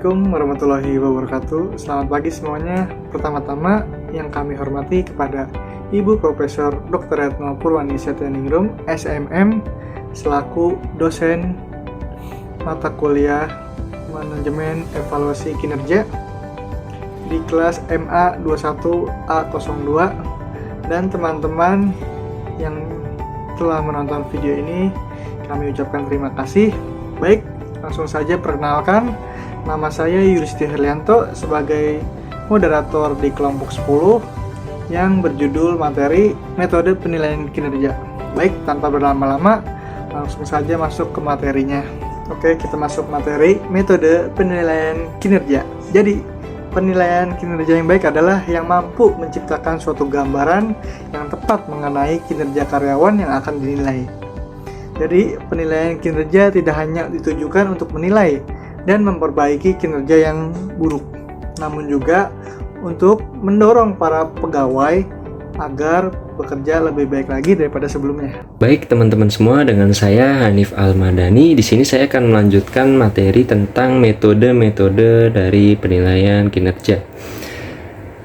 Assalamualaikum warahmatullahi wabarakatuh. Selamat pagi semuanya. Pertama-tama yang kami hormati kepada Ibu Profesor Dr. Retno Purwani Setyaningrum, SMM, selaku dosen mata kuliah Manajemen Evaluasi Kinerja di kelas MA 21A02, dan teman-teman yang telah menonton video ini, kami ucapkan terima kasih. Baik, langsung saja perkenalkan. Nama saya Yulisti Herlianto sebagai moderator di kelompok 10 yang berjudul materi metode penilaian kinerja. Baik, tanpa berlama-lama, langsung saja masuk ke materinya. Oke, kita masuk materi metode penilaian kinerja. Jadi, penilaian kinerja yang baik adalah yang mampu menciptakan suatu gambaran yang tepat mengenai kinerja karyawan yang akan dinilai. Jadi, penilaian kinerja tidak hanya ditujukan untuk menilai dan memperbaiki kinerja yang buruk, namun juga untuk mendorong para pegawai agar bekerja lebih baik lagi daripada sebelumnya. Baik teman-teman semua, dengan saya Hanif Almadani. Di sini saya akan melanjutkan materi tentang metode-metode dari penilaian kinerja.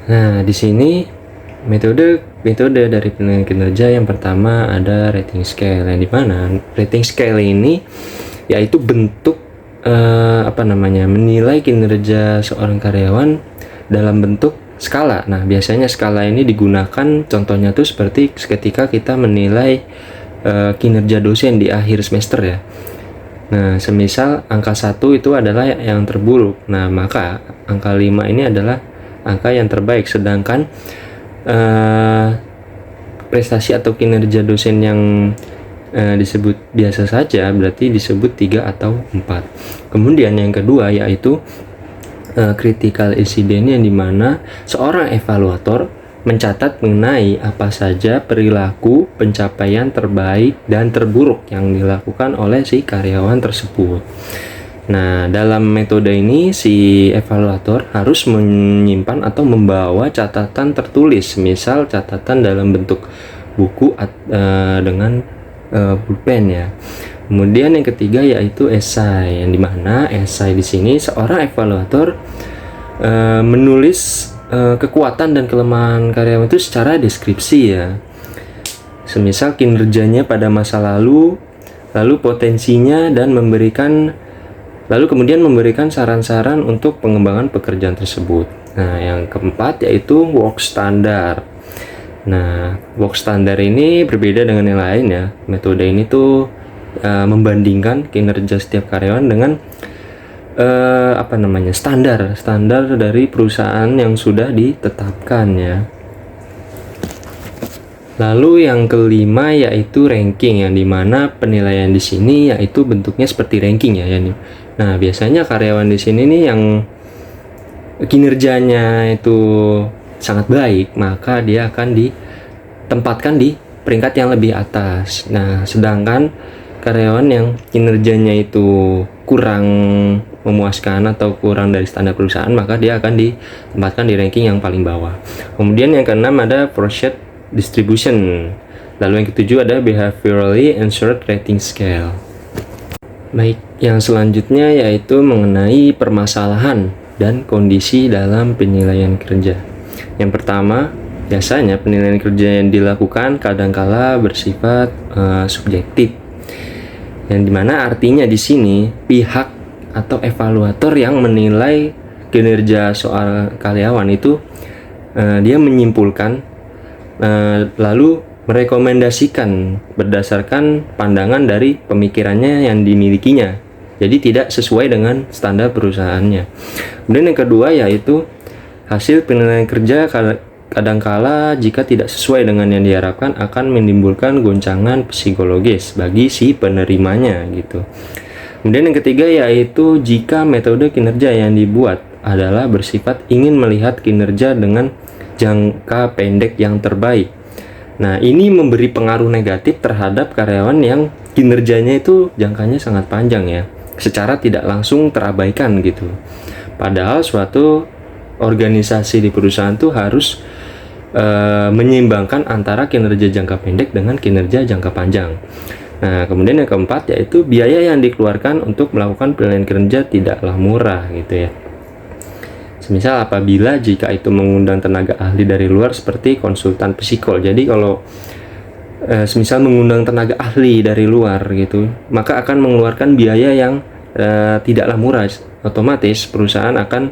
Nah, di sini metode dari penilaian kinerja yang pertama ada rating scale, yang dimana rating scale ini yaitu bentuk menilai kinerja seorang karyawan dalam bentuk skala. Nah, biasanya skala ini digunakan, contohnya tuh seperti ketika kita menilai kinerja dosen di akhir semester ya. Nah, semisal angka 1 itu adalah yang terburuk, nah maka angka 5 ini adalah angka yang terbaik, sedangkan prestasi atau kinerja dosen yang disebut biasa saja berarti disebut 3 atau 4. Kemudian yang kedua yaitu critical incident, yang dimana seorang evaluator mencatat mengenai apa saja perilaku pencapaian terbaik dan terburuk yang dilakukan oleh si karyawan tersebut. Nah, dalam metode ini si evaluator harus menyimpan atau membawa catatan tertulis, misal catatan dalam bentuk buku dengan pulpen ya. Kemudian yang ketiga yaitu esai, yang dimana esai di sini seorang evaluator menulis kekuatan dan kelemahan karyawan itu secara deskripsi ya. Semisal kinerjanya pada masa lalu potensinya, dan kemudian memberikan saran-saran untuk pengembangan pekerjaan tersebut. Nah, yang keempat yaitu work standard. Nah, work standard ini berbeda dengan yang lain ya. Metode ini tuh membandingkan kinerja setiap karyawan dengan standar dari perusahaan yang sudah ditetapkan ya. Lalu yang kelima yaitu ranking, yang dimana penilaian di sini yaitu bentuknya seperti ranking ya. Nah, biasanya karyawan di sini nih yang kinerjanya itu sangat baik, maka dia akan ditempatkan di peringkat yang lebih atas. Nah, sedangkan karyawan yang kinerjanya itu kurang memuaskan atau kurang dari standar perusahaan, maka dia akan ditempatkan di ranking yang paling bawah. Kemudian yang keenam ada Prochet distribution. Lalu yang ketujuh ada behaviorally ensured rating scale. Baik, yang selanjutnya yaitu mengenai permasalahan dan kondisi dalam penilaian kerja. Yang pertama, biasanya penilaian kerja yang dilakukan kadangkala bersifat subjektif, yang dimana artinya di sini pihak atau evaluator yang menilai kinerja seorang karyawan itu dia menyimpulkan lalu merekomendasikan berdasarkan pandangan dari pemikirannya yang dimilikinya, jadi tidak sesuai dengan standar perusahaannya. Kemudian yang kedua yaitu hasil penilaian kerja kadangkala jika tidak sesuai dengan yang diharapkan akan menimbulkan goncangan psikologis bagi si penerimanya gitu. Kemudian yang ketiga yaitu jika metode kinerja yang dibuat adalah bersifat ingin melihat kinerja dengan jangka pendek yang terbaik. Nah, ini memberi pengaruh negatif terhadap karyawan yang kinerjanya itu jangkanya sangat panjang ya, secara tidak langsung terabaikan gitu. Padahal suatu organisasi di perusahaan tuh harus menyeimbangkan antara kinerja jangka pendek dengan kinerja jangka panjang. Nah, kemudian yang keempat yaitu biaya yang dikeluarkan untuk melakukan penilaian kinerja tidaklah murah gitu ya. Semisal apabila jika itu mengundang tenaga ahli dari luar seperti konsultan psikol. Jadi kalau semisal mengundang tenaga ahli dari luar gitu, maka akan mengeluarkan biaya yang tidaklah murah. Otomatis perusahaan akan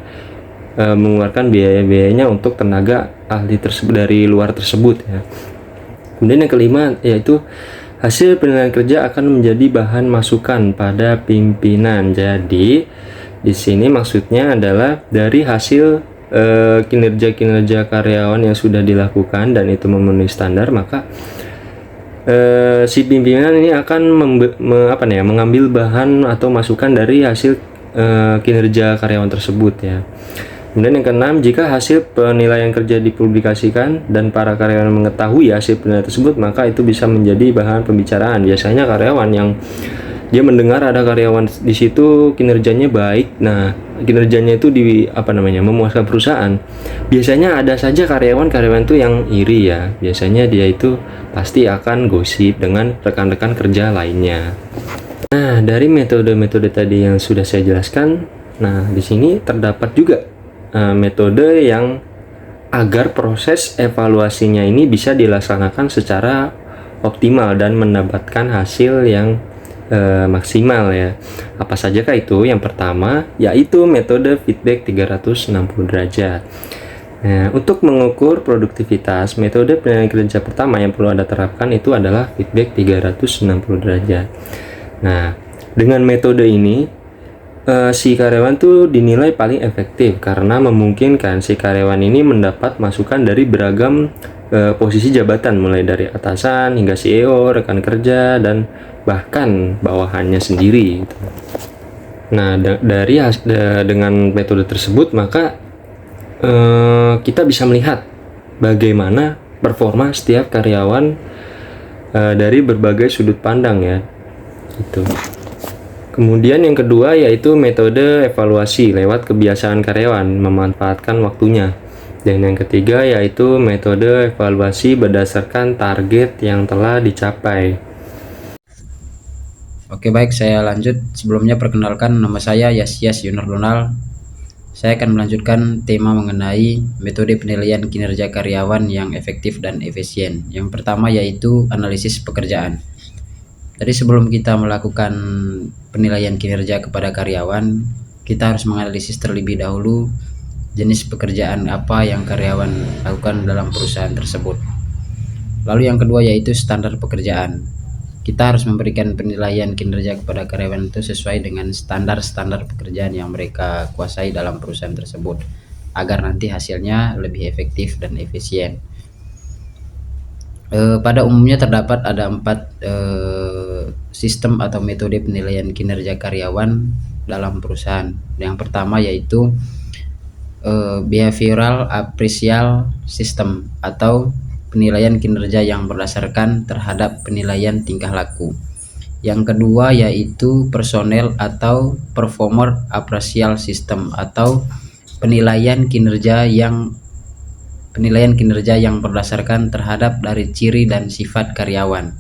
mengeluarkan biaya-biayanya untuk tenaga ahli tersebut dari luar tersebut ya. Kemudian yang kelima yaitu hasil penilaian kerja akan menjadi bahan masukan pada pimpinan. Jadi di sini maksudnya adalah dari hasil kinerja-kinerja karyawan yang sudah dilakukan dan itu memenuhi standar, maka si pimpinan ini akan mengambil bahan atau masukan dari hasil kinerja karyawan tersebut ya. Kemudian yang keenam, jika hasil penilaian kerja dipublikasikan dan para karyawan mengetahui hasil penilaian tersebut, maka itu bisa menjadi bahan pembicaraan. Biasanya karyawan yang dia mendengar ada karyawan di situ kinerjanya baik, nah kinerjanya itu memuaskan perusahaan. Biasanya ada saja karyawan itu yang iri ya. Biasanya dia itu pasti akan gosip dengan rekan-rekan kerja lainnya. Nah, dari metode-metode tadi yang sudah saya jelaskan, nah di sini terdapat juga metode yang agar proses evaluasinya ini bisa dilaksanakan secara optimal dan mendapatkan hasil yang maksimal ya. Apa sajakah itu? Yang pertama yaitu metode feedback 360 derajat. Nah, untuk mengukur produktivitas, metode penilaian kerja pertama yang perlu Anda terapkan itu adalah feedback 360 derajat. Nah, dengan metode ini si karyawan tuh dinilai paling efektif karena memungkinkan si karyawan ini mendapat masukan dari beragam posisi jabatan, mulai dari atasan hingga CEO, rekan kerja, dan bahkan bawahannya sendiri gitu. Nah, dengan metode tersebut maka kita bisa melihat bagaimana performa setiap karyawan dari berbagai sudut pandang ya gitu. Kemudian yang kedua yaitu metode evaluasi lewat kebiasaan karyawan memanfaatkan waktunya. Dan yang ketiga yaitu metode evaluasi berdasarkan target yang telah dicapai. Oke, baik, saya lanjut. Sebelumnya perkenalkan, nama saya Yasyas Yunur Donald. Saya akan melanjutkan tema mengenai metode penilaian kinerja karyawan yang efektif dan efisien. Yang pertama yaitu analisis pekerjaan. Jadi sebelum kita melakukan penilaian kinerja kepada karyawan, kita harus menganalisis terlebih dahulu jenis pekerjaan apa yang karyawan lakukan dalam perusahaan tersebut. Lalu yang kedua yaitu standar pekerjaan. Kita harus memberikan penilaian kinerja kepada karyawan itu sesuai dengan standar-standar pekerjaan yang mereka kuasai dalam perusahaan tersebut, agar nanti hasilnya lebih efektif dan efisien. Pada umumnya terdapat ada 4 sistem atau metode penilaian kinerja karyawan dalam perusahaan. Yang pertama yaitu behavioral appraisal system atau penilaian kinerja yang berdasarkan terhadap penilaian tingkah laku. Yang kedua yaitu personel atau performer appraisal system atau penilaian kinerja yang berdasarkan terhadap dari ciri dan sifat karyawan.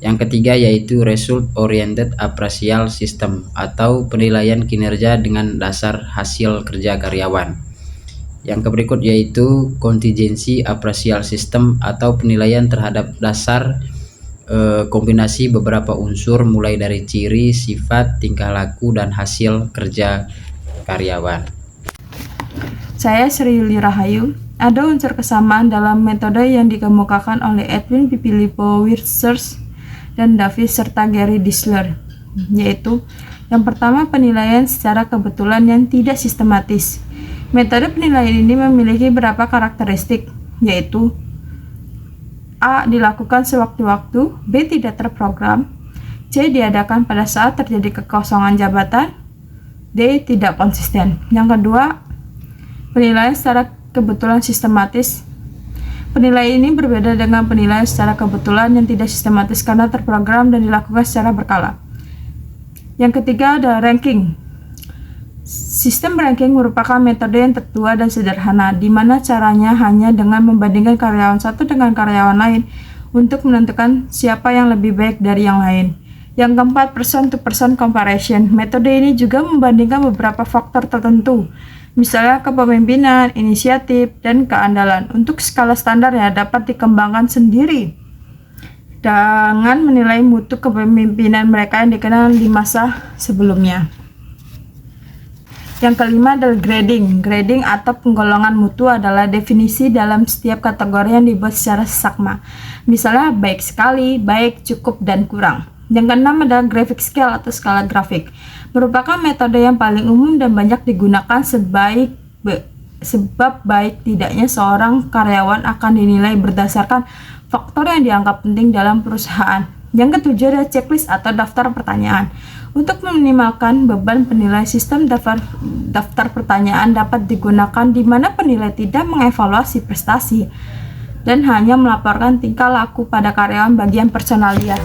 Yang ketiga yaitu result oriented appraisal system atau penilaian kinerja dengan dasar hasil kerja karyawan. Yang berikut yaitu contingency appraisal system atau penilaian terhadap dasar kombinasi beberapa unsur mulai dari ciri, sifat, tingkah laku, dan hasil kerja karyawan. Saya Sri Yuli Rahayu. Ada unsur kesamaan dalam metode yang dikemukakan oleh Edwin Pipilipo Wirtz dan David serta Gary Disler, yaitu yang pertama penilaian secara kebetulan yang tidak sistematis. Metode penilaian ini memiliki beberapa karakteristik, yaitu A. Dilakukan sewaktu-waktu, B. Tidak terprogram, C. Diadakan pada saat terjadi kekosongan jabatan, D. Tidak konsisten. Yang kedua, penilaian secara kebetulan sistematis. Penilaian ini berbeda dengan penilaian secara kebetulan yang tidak sistematis karena terprogram dan dilakukan secara berkala. Yang ketiga ada ranking. Sistem ranking merupakan metode yang tertua dan sederhana, di mana caranya hanya dengan membandingkan karyawan satu dengan karyawan lain untuk menentukan siapa yang lebih baik dari yang lain. Yang keempat, person to person comparison. Metode ini juga membandingkan beberapa faktor tertentu, Misalnya kepemimpinan, inisiatif, dan keandalan. Untuk skala standar ya dapat dikembangkan sendiri dengan menilai mutu kepemimpinan mereka yang dikenal di masa sebelumnya. Yang kelima adalah grading. Grading atau penggolongan mutu adalah definisi dalam setiap kategori yang dibuat secara seksama. Misalnya baik sekali, baik, cukup, dan kurang. Yang keenam adalah graphic scale atau skala grafik. Merupakan metode yang paling umum dan banyak digunakan sebab baik tidaknya seorang karyawan akan dinilai berdasarkan faktor yang dianggap penting dalam perusahaan. Yang ketujuh adalah checklist atau daftar pertanyaan. Untuk meminimalkan beban penilai, sistem daftar pertanyaan dapat digunakan di mana penilai tidak mengevaluasi prestasi dan hanya melaporkan tingkah laku pada karyawan bagian personalia.